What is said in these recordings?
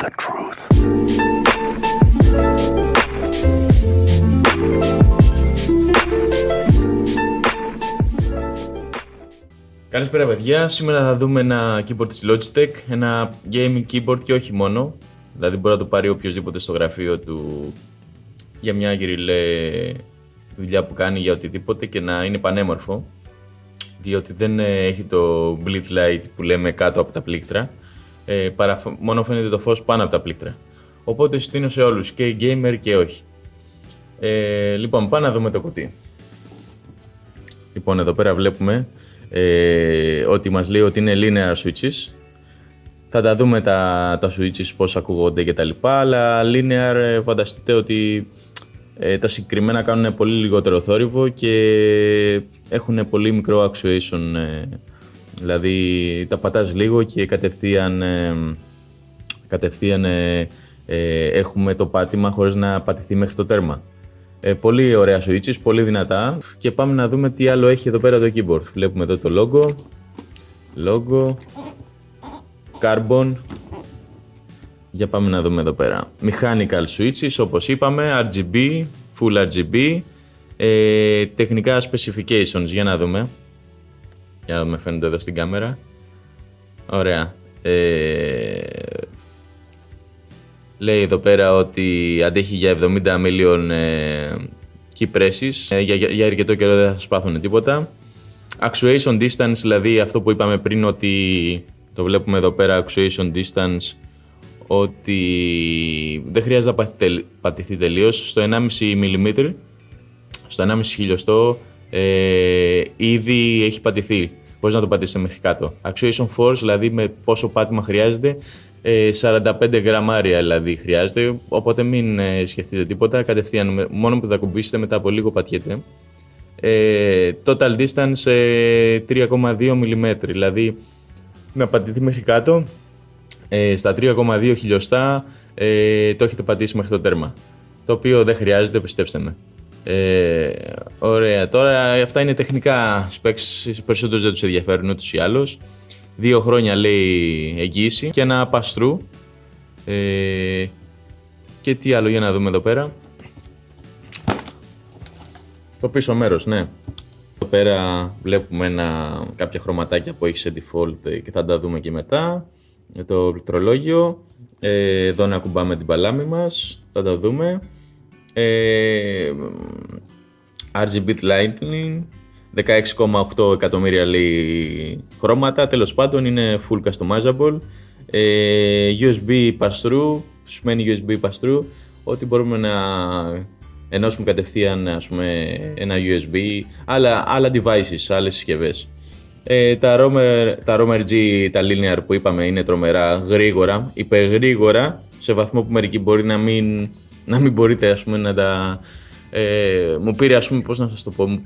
the truth. Καλησπέρα παιδιά, σήμερα θα δούμε ένα keyboard της Logitech, ένα gaming keyboard και όχι μόνο. Δηλαδή μπορεί να το πάρει οποιοδήποτε στο γραφείο του για μια γυριλέ δουλειά που κάνει για οτιδήποτε και να είναι πανέμορφο. Διότι δεν έχει το bleed light που λέμε κάτω από τα πλήκτρα, μόνο φαίνεται το φως πάνω από τα πλήκτρα. Οπότε συστήνω σε όλους, και gamer και όχι. Λοιπόν, πάμε να δούμε το κουτί. Λοιπόν, εδώ πέρα βλέπουμε ότι μας λέει ότι είναι linear switches. Θα τα δούμε τα switches πώς ακούγονται και τα λοιπά, αλλά linear φανταστείτε ότι τα συγκεκριμένα κάνουν πολύ λιγότερο θόρυβο και έχουν πολύ μικρό actuation, δηλαδή τα πατάς λίγο και κατευθείαν έχουμε το πάτημα χωρίς να πατηθεί μέχρι το τέρμα. Πολύ ωραία switches, πολύ δυνατά, και πάμε να δούμε τι άλλο έχει εδώ πέρα το keyboard. Βλέπουμε εδώ το logo, carbon. Για πάμε να δούμε εδώ πέρα. Mechanical switches, όπως είπαμε, RGB, full RGB. Τεχνικά specifications, για να δούμε. Για να δούμε, φαίνεται εδώ στην κάμερα. Ωραία. Λέει εδώ πέρα ότι αντέχει για 70 million key presses. Για αρκετό καιρό δεν θα σας πάθουν τίποτα. Actuation distance, δηλαδή αυτό που είπαμε πριν, ότι το βλέπουμε εδώ πέρα, actuation distance, ότι δεν χρειάζεται να πατηθεί τελείως. Στο 1,5 mm, στο 1,5 χιλιοστό, ήδη έχει πατηθεί. Πώς να το πατήσετε μέχρι κάτω. Actuation force, δηλαδή με πόσο πάτημα χρειάζεται, 45 γραμμάρια δηλαδή χρειάζεται, οπότε μην σκεφτείτε τίποτα, κατευθείαν μόνο που θα κουμπίσετε μετά από λίγο πατιέται. Total distance 3,2 mm, δηλαδή να πατηθεί μέχρι κάτω, στα 3,2 χιλιοστά το έχετε πατήσει μέχρι το τέρμα, το οποίο δεν χρειάζεται, πιστέψτε με. Ωραία, τώρα αυτά είναι τεχνικά specs, περισσότερους δεν τους ενδιαφέρουν ούτως ή άλλως. 2 χρόνια λέει εγγύηση και ένα pass-through. Και τι άλλο, για να δούμε εδώ πέρα. Το πίσω μέρος, ναι. Εδώ πέρα βλέπουμε κάποια χρωματάκια που έχει σε default και θα τα δούμε και μετά. Το πληκτρολόγιο. Εδώ να κουμπάμε την παλάμη μας, θα τα δούμε. RGB lighting. 16,8 εκατομμύρια λέει χρώματα, τέλος πάντων είναι full customizable. USB pass-through, σημαίνει USB pass-through, ότι μπορούμε να ενώσουμε κατευθείαν, ας πούμε, ένα USB, άλλα devices, άλλες συσκευές. Τα ROM RG, τα linear που είπαμε, είναι τρομερά γρήγορα, υπεργρήγορα, σε βαθμό που μερικοί μπορεί να μην μπορείτε, ας πούμε, να τα... μου πήρε, ας πούμε, πώς να σας το πω,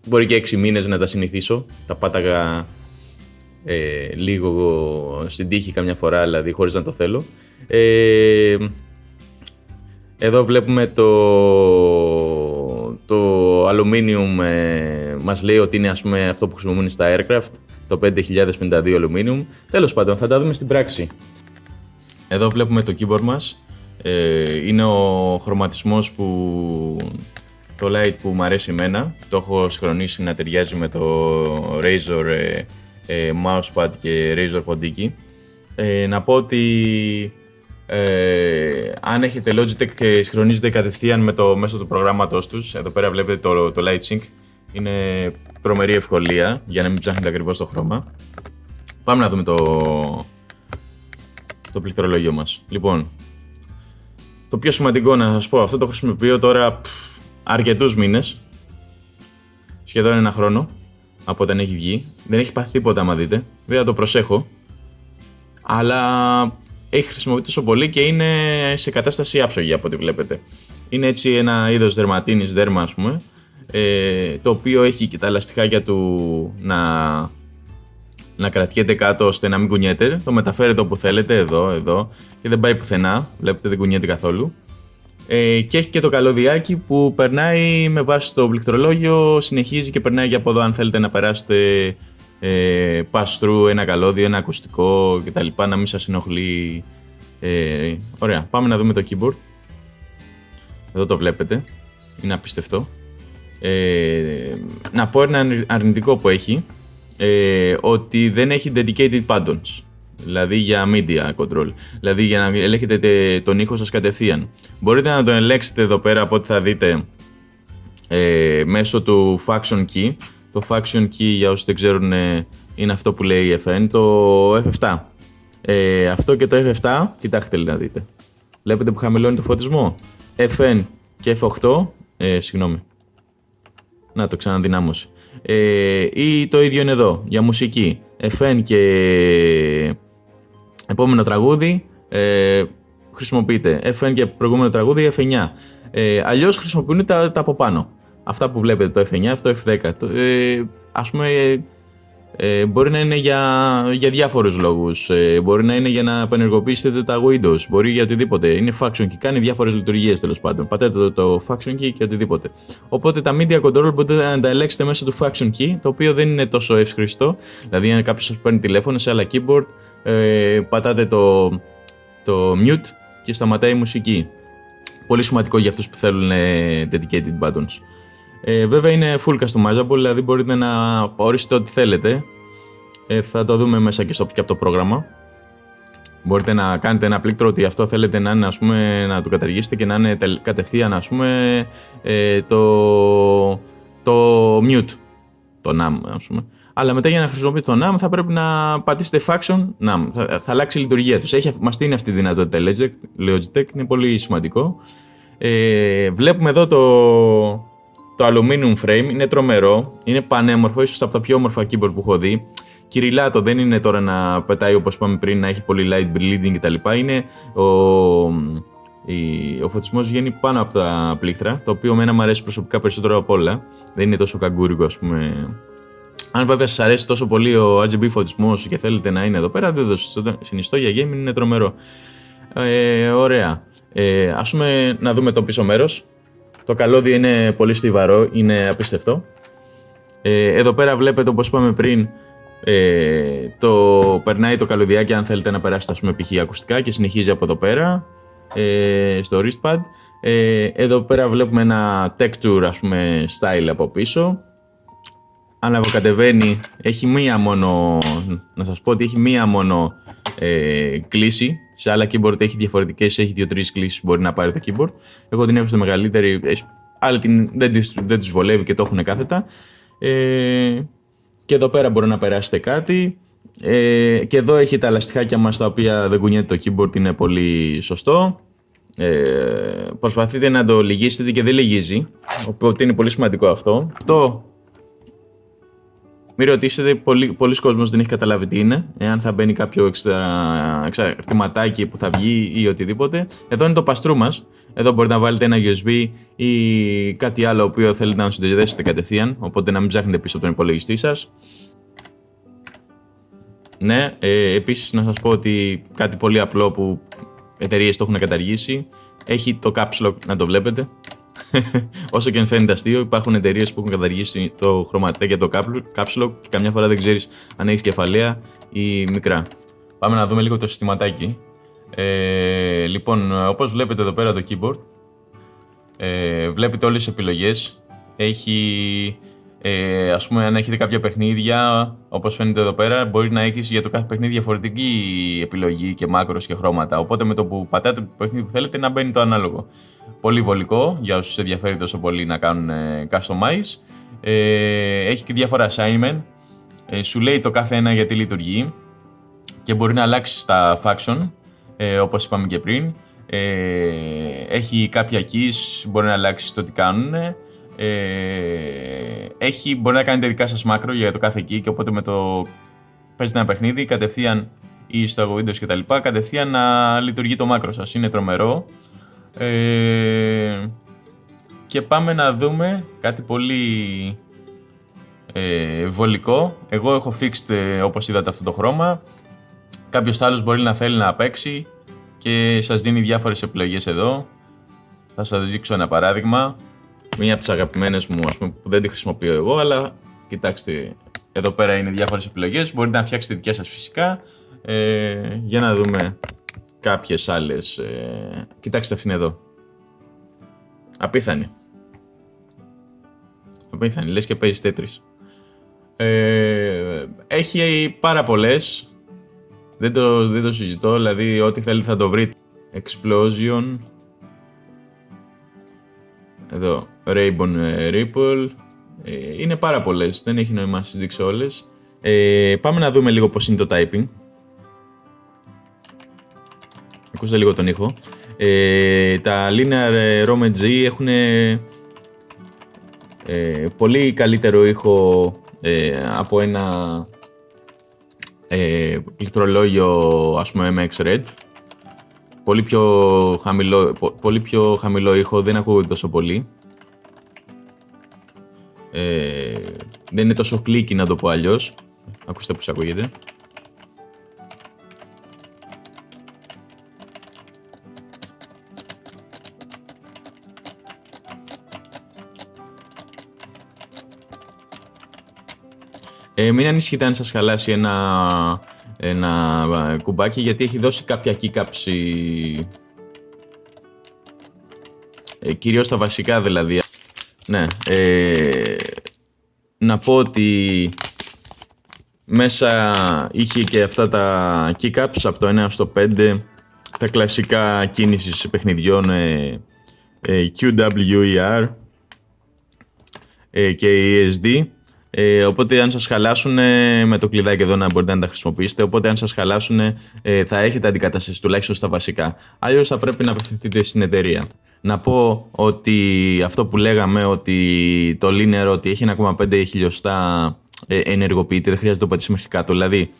μπορεί και 6 μήνες να τα συνηθίσω. Τα πάταγα λίγο στην τύχη καμιά φορά, δηλαδή χωρίς να το θέλω. Εδώ βλέπουμε το aluminium, μας λέει ότι είναι, ας πούμε, αυτό που χρησιμοποιούν στα aircraft, το 5052 aluminium. Τέλος πάντων, θα τα δούμε στην πράξη. Εδώ βλέπουμε το keyboard μας. Είναι ο χρωματισμός το light που μου αρέσει εμένα, το έχω συγχρονίσει να ταιριάζει με το Razer mousepad και Razer ποντίκι. Να πω ότι αν έχετε Logitech και συγχρονίζετε κατευθείαν μέσω του προγράμματος τους, εδώ πέρα βλέπετε το Light Sync, είναι τρομερή ευκολία για να μην ψάχνετε ακριβώς το χρώμα. Πάμε να δούμε το πληκτρολόγιο μας. Λοιπόν, το πιο σημαντικό να σας πω, αυτό το χρησιμοποιώ τώρα αρκετούς μήνες, σχεδόν 1 χρόνο από όταν έχει βγει. Δεν έχει πάθει τίποτα, άμα δείτε. Δεν το προσέχω, αλλά έχει χρησιμοποιηθεί τόσο πολύ και είναι σε κατάσταση άψογη από ό,τι βλέπετε. Είναι έτσι ένα είδος δερματίνης, δέρμα, ας πούμε, το οποίο έχει και τα ελαστιχάκια του να κρατιέται κάτω ώστε να μην κουνιέται. Το μεταφέρετε όπου θέλετε, εδώ, και δεν πάει πουθενά. Βλέπετε, δεν κουνιέται καθόλου. Και έχει και το καλώδιάκι που περνάει με βάση το πληκτρολόγιο, συνεχίζει και περνάει και από εδώ αν θέλετε να περάσετε pass-through, ένα καλώδιο, ένα ακουστικό κτλ. Να μην σας ενοχλεί Ωραία, πάμε να δούμε το keyboard. Εδώ το βλέπετε, είναι απίστευτο. Να πω ένα αρνητικό που έχει, ότι δεν έχει dedicated buttons. Δηλαδή για media control, δηλαδή για να ελέγχετε τον ήχο σας κατευθείαν. Μπορείτε να τον ελέγξετε εδώ πέρα από ό,τι θα δείτε μέσω του function key. Το function key, για όσοι δεν ξέρουν, είναι αυτό που λέει FN, το F7. Αυτό και το F7, κοιτάξτε να δείτε. Βλέπετε που χαμηλώνει το φωτισμό. FN και F8, συγγνώμη. Να, το ξαναδυνάμωσε. Ή το ίδιο είναι εδώ, για μουσική. FN και επόμενο τραγούδι χρησιμοποιείτε. FN και προηγούμενο τραγούδι F9. Αλλιώς χρησιμοποιούν τα από πάνω. Αυτά που βλέπετε, το F9, αυτό F10. Ας πούμε, μπορεί να είναι για διάφορους λόγους. Μπορεί να είναι για να επενεργοποιήσετε τα Windows. Μπορεί για οτιδήποτε. Είναι function key, κάνει διάφορες λειτουργίες τέλος πάντων. Πατέτε το function key και οτιδήποτε. Οπότε τα media control μπορείτε να τα ελέγξετε μέσω του function key, το οποίο δεν είναι τόσο εύχριστο. Δηλαδή, αν κάποιος σας παίρνει τηλέφωνο σε άλλα keyboard, πατάτε το mute και σταματάει η μουσική. Πολύ σημαντικό για αυτούς που θέλουν dedicated buttons. Βέβαια είναι full customizable, δηλαδή μπορείτε να ορίσετε ό,τι θέλετε. Θα το δούμε μέσα και από το πρόγραμμα. Μπορείτε να κάνετε ένα πλήκτρο ότι αυτό θέλετε να είναι, ας πούμε, να το καταργήσετε και να είναι κατευθείαν, ας πούμε, το mute, το NAM, ας πούμε. Αλλά μετά για να χρησιμοποιείτε το NAM θα πρέπει να πατήσετε function NAM. Θα αλλάξει η λειτουργία τους. Μας δίνει αυτή τη δυνατότητα Logitech, είναι πολύ σημαντικό. Βλέπουμε εδώ το aluminum frame, είναι τρομερό, είναι πανέμορφο, ίσως από τα πιο όμορφα keyboard που έχω δει. Κυριλάτο, δεν είναι τώρα να πετάει όπως είπαμε πριν, να έχει πολύ light bleeding κτλ. Είναι ο φωτισμός βγαίνει πάνω από τα πλήκτρα, το οποίο εμένα μου αρέσει προσωπικά περισσότερο από όλα. Δεν είναι τόσο καγκούρικο, ας πούμε. Αν βέβαια σας αρέσει τόσο πολύ ο RGB φωτισμός και θέλετε να είναι εδώ πέρα, δεν το συνιστώ, για gaming είναι τρομερό. Ωραία. Ας πούμε να δούμε το πίσω μέρος. Το καλώδιο είναι πολύ στιβαρό, είναι απίστευτο. Εδώ πέρα βλέπετε, όπως είπαμε πριν, περνάει το καλωδιάκι αν θέλετε να περάσετε, ας πούμε, π.χ. ακουστικά και συνεχίζει από εδώ πέρα στο wristpad. Εδώ πέρα βλέπουμε ένα texture, ας πούμε, style από πίσω. Αναβοκατεβαίνει, έχει μία μόνο, να σας πω ότι έχει μία μόνο κλίση. Σε άλλα keyboard έχει διαφορετικές, έχει 2-3 κλίσεις που μπορεί να πάρει το keyboard. Εγώ την έχω στο μεγαλύτερη, άλλοι δεν τις βολεύει και το έχουν κάθετα. Και εδώ πέρα μπορεί να περάσετε κάτι. Και εδώ έχει τα λαστιχάκια μας τα οποία δεν κουνιέται το keyboard, είναι πολύ σωστό. Προσπαθείτε να το λυγίσετε και δεν λυγίζει, οπότε είναι πολύ σημαντικό αυτό. Μην ρωτήσετε, πολλοί κόσμος δεν έχει καταλάβει τι είναι, εάν θα μπαίνει κάποιο εξαρτηματάκι που θα βγει ή οτιδήποτε. Εδώ είναι το παστρού μας. Εδώ μπορείτε να βάλετε ένα USB ή κάτι άλλο οποίο θέλετε να συνδέσετε κατευθείαν, οπότε να μην ψάχνετε πίσω από τον υπολογιστή σας. Ναι, επίσης να σας πω ότι κάτι πολύ απλό που εταιρείες το έχουν καταργήσει, έχει το caps lock, να το βλέπετε. Όσο και αν φαίνεται αστείο, υπάρχουν εταιρείες που έχουν καταργήσει το χρωματέ το caps lock και καμιά φορά δεν ξέρεις αν έχεις κεφαλαία ή μικρά. Πάμε να δούμε λίγο το συστηματάκι. Λοιπόν, όπως βλέπετε εδώ πέρα το keyboard, βλέπετε όλες τις επιλογές. Έχει, ας πούμε, αν έχετε κάποια παιχνίδια, όπως φαίνεται εδώ πέρα, μπορεί να έχεις για το κάθε παιχνίδι διαφορετική επιλογή και μάκρος και χρώματα. Οπότε με το που πατάτε το παιχνίδι που θέλετε να μπαίνει το ανάλογο. Πολύ βολικό για όσους ενδιαφέρει τόσο πολύ να κάνουν customize. Έχει και διάφορα assignment. Σου λέει το κάθε ένα γιατί λειτουργεί και μπορεί να αλλάξει τα function, όπως είπαμε και πριν. Έχει κάποια keys, μπορεί να αλλάξει το τι κάνουν. Μπορεί να κάνετε δικά σας μάκρο για το κάθε key και οπότε με το παίζετε ένα παιχνίδι κατευθείαν ή στο Windows κτλ. Κατευθείαν να λειτουργεί το μάκρο σας. Είναι τρομερό. Και πάμε να δούμε κάτι πολύ βολικό. Εγώ έχω fixed, όπως είδατε, αυτό το χρώμα. Κάποιος άλλος μπορεί να θέλει να παίξει και σας δίνει διάφορες επιλογές εδώ. Θα σας δείξω ένα παράδειγμα. Μία από τις αγαπημένες μου, ας πούμε, που δεν τη χρησιμοποιώ εγώ, αλλά κοιτάξτε, εδώ πέρα είναι διάφορες επιλογές. Μπορείτε να φτιάξετε δικές σας φυσικά. Για να δούμε κάποιες άλλες. Κοιτάξτε αυτήν εδώ. Απίθανη. Απίθανη, λες και παίζει Tetris. Έχει πάρα πολλές. Δεν το συζητώ, δηλαδή ό,τι θέλετε θα το βρείτε. Explosion. Εδώ, Rainbow Ripple. Είναι πάρα πολλές, δεν έχει νόημα να σας δείξω όλες. Πάμε να δούμε λίγο πώς είναι το typing. Ακούστε λίγο τον ήχο. Τα Linear ROM G έχουν πολύ καλύτερο ήχο από ένα πληκτρολόγιο, ας πούμε, MX Red. Πολύ πιο χαμηλό ήχο, δεν ακούγεται τόσο πολύ. Δεν είναι τόσο κλίκι, να το πω αλλιώς. Ακούστε πώς ακούγεται. Μην ανησυχείτε αν σας χαλάσει ένα κουμπάκι, γιατί έχει δώσει κάποια κίκαψη, κυρίως τα βασικά δηλαδή. Ναι, να πω ότι μέσα είχε και αυτά τα keycaps από το 1 έως το 5, τα κλασικά κίνησης παιχνιδιών, QWER και ESD. Οπότε αν σας χαλάσουν, με το κλειδάκι εδώ να μπορείτε να τα χρησιμοποιήσετε, οπότε αν σας χαλάσουν θα έχετε αντικαταστήσει τουλάχιστον στα βασικά. Αλλιώς θα πρέπει να απευθυνθείτε στην εταιρεία. Να πω ότι αυτό που λέγαμε, ότι το Linear ότι έχει 1,5 χιλιοστά ενεργοποιείται, δεν χρειάζεται να το πατήσει μέχρι κάτω. Δηλαδή,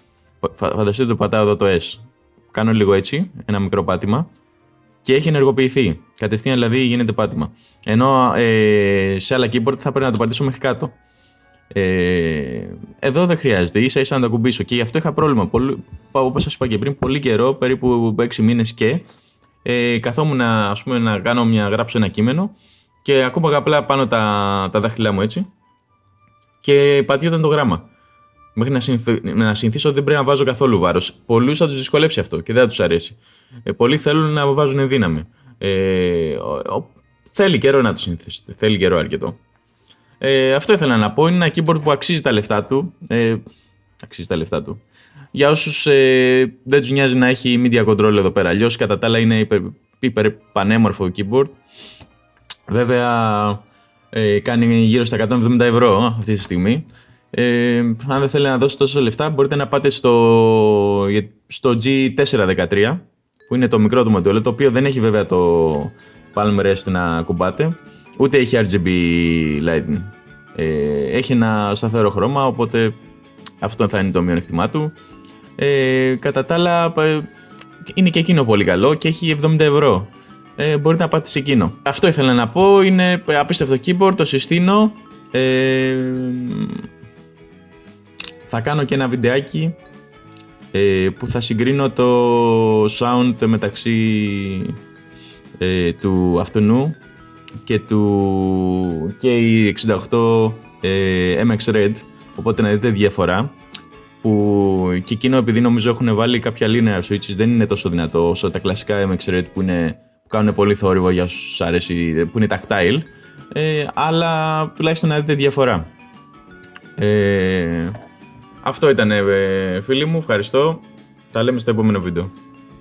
φανταστείτε το πατάω εδώ το S. Κάνω λίγο έτσι, ένα μικρό πάτημα και έχει ενεργοποιηθεί. Κατευθείαν δηλαδή γίνεται πάτημα. Ενώ σε άλλα keyboard θα πρέπει να το πατήσω μέχρι κάτω. Εδώ δεν χρειάζεται, ίσα ίσα να το ακουμπήσω και γι' αυτό είχα πρόβλημα. Όπως σας είπα και πριν, πολύ καιρό, περίπου 6 μήνες και καθόμουν ας πούμε, να γράψω ένα κείμενο και ακούμπαγα απλά πάνω τα δάχτυλά μου έτσι και πατιόταν το γράμμα. Μέχρι να συνηθίσω δεν πρέπει να βάζω καθόλου βάρος. Πολλούς θα τους δυσκολέψει αυτό και δεν θα τους αρέσει. Πολλοί θέλουν να βάζουν δύναμη. Θέλει καιρό να το συνηθίσετε, θέλει καιρό αρκετό. Αυτό ήθελα να πω, είναι ένα keyboard που αξίζει τα λεφτά του. Αξίζει τα λεφτά του. Για όσους δεν τους νοιάζει να έχει media control εδώ πέρα, αλλιώς κατά τα άλλα είναι υπερ πανέμορφο keyboard. Βέβαια κάνει γύρω στα 170 ευρώ αυτή τη στιγμή. Αν δεν θέλετε να δώσετε τόσα λεφτά, μπορείτε να πάτε στο G413, που είναι το μικρό του μοντέλο, το οποίο δεν έχει βέβαια το palm rest να κουμπάτε, ούτε έχει RGB lighting. Έχει ένα σταθερό χρώμα, οπότε αυτό θα είναι το μειονεκτημά του. Κατά τα άλλα, είναι και εκείνο πολύ καλό και έχει 70 ευρώ. Μπορείτε να πάτε σε εκείνο. Αυτό ήθελα να πω, είναι απίστευτο keyboard, το συστήνω. Θα κάνω και ένα βιντεάκι που θα συγκρίνω το sound μεταξύ του αυτονού και του K68 MX Red, οπότε να δείτε διαφορά, που και εκείνο επειδή νομίζω έχουν βάλει κάποια linear switches δεν είναι τόσο δυνατό όσο τα κλασικά MX Red που κάνουν πολύ θόρυβο για όσους αρέσει, που είναι tactile, αλλά τουλάχιστον να δείτε διαφορά. Αυτό ήταν φίλοι μου, ευχαριστώ, τα λέμε στο επόμενο βίντεο.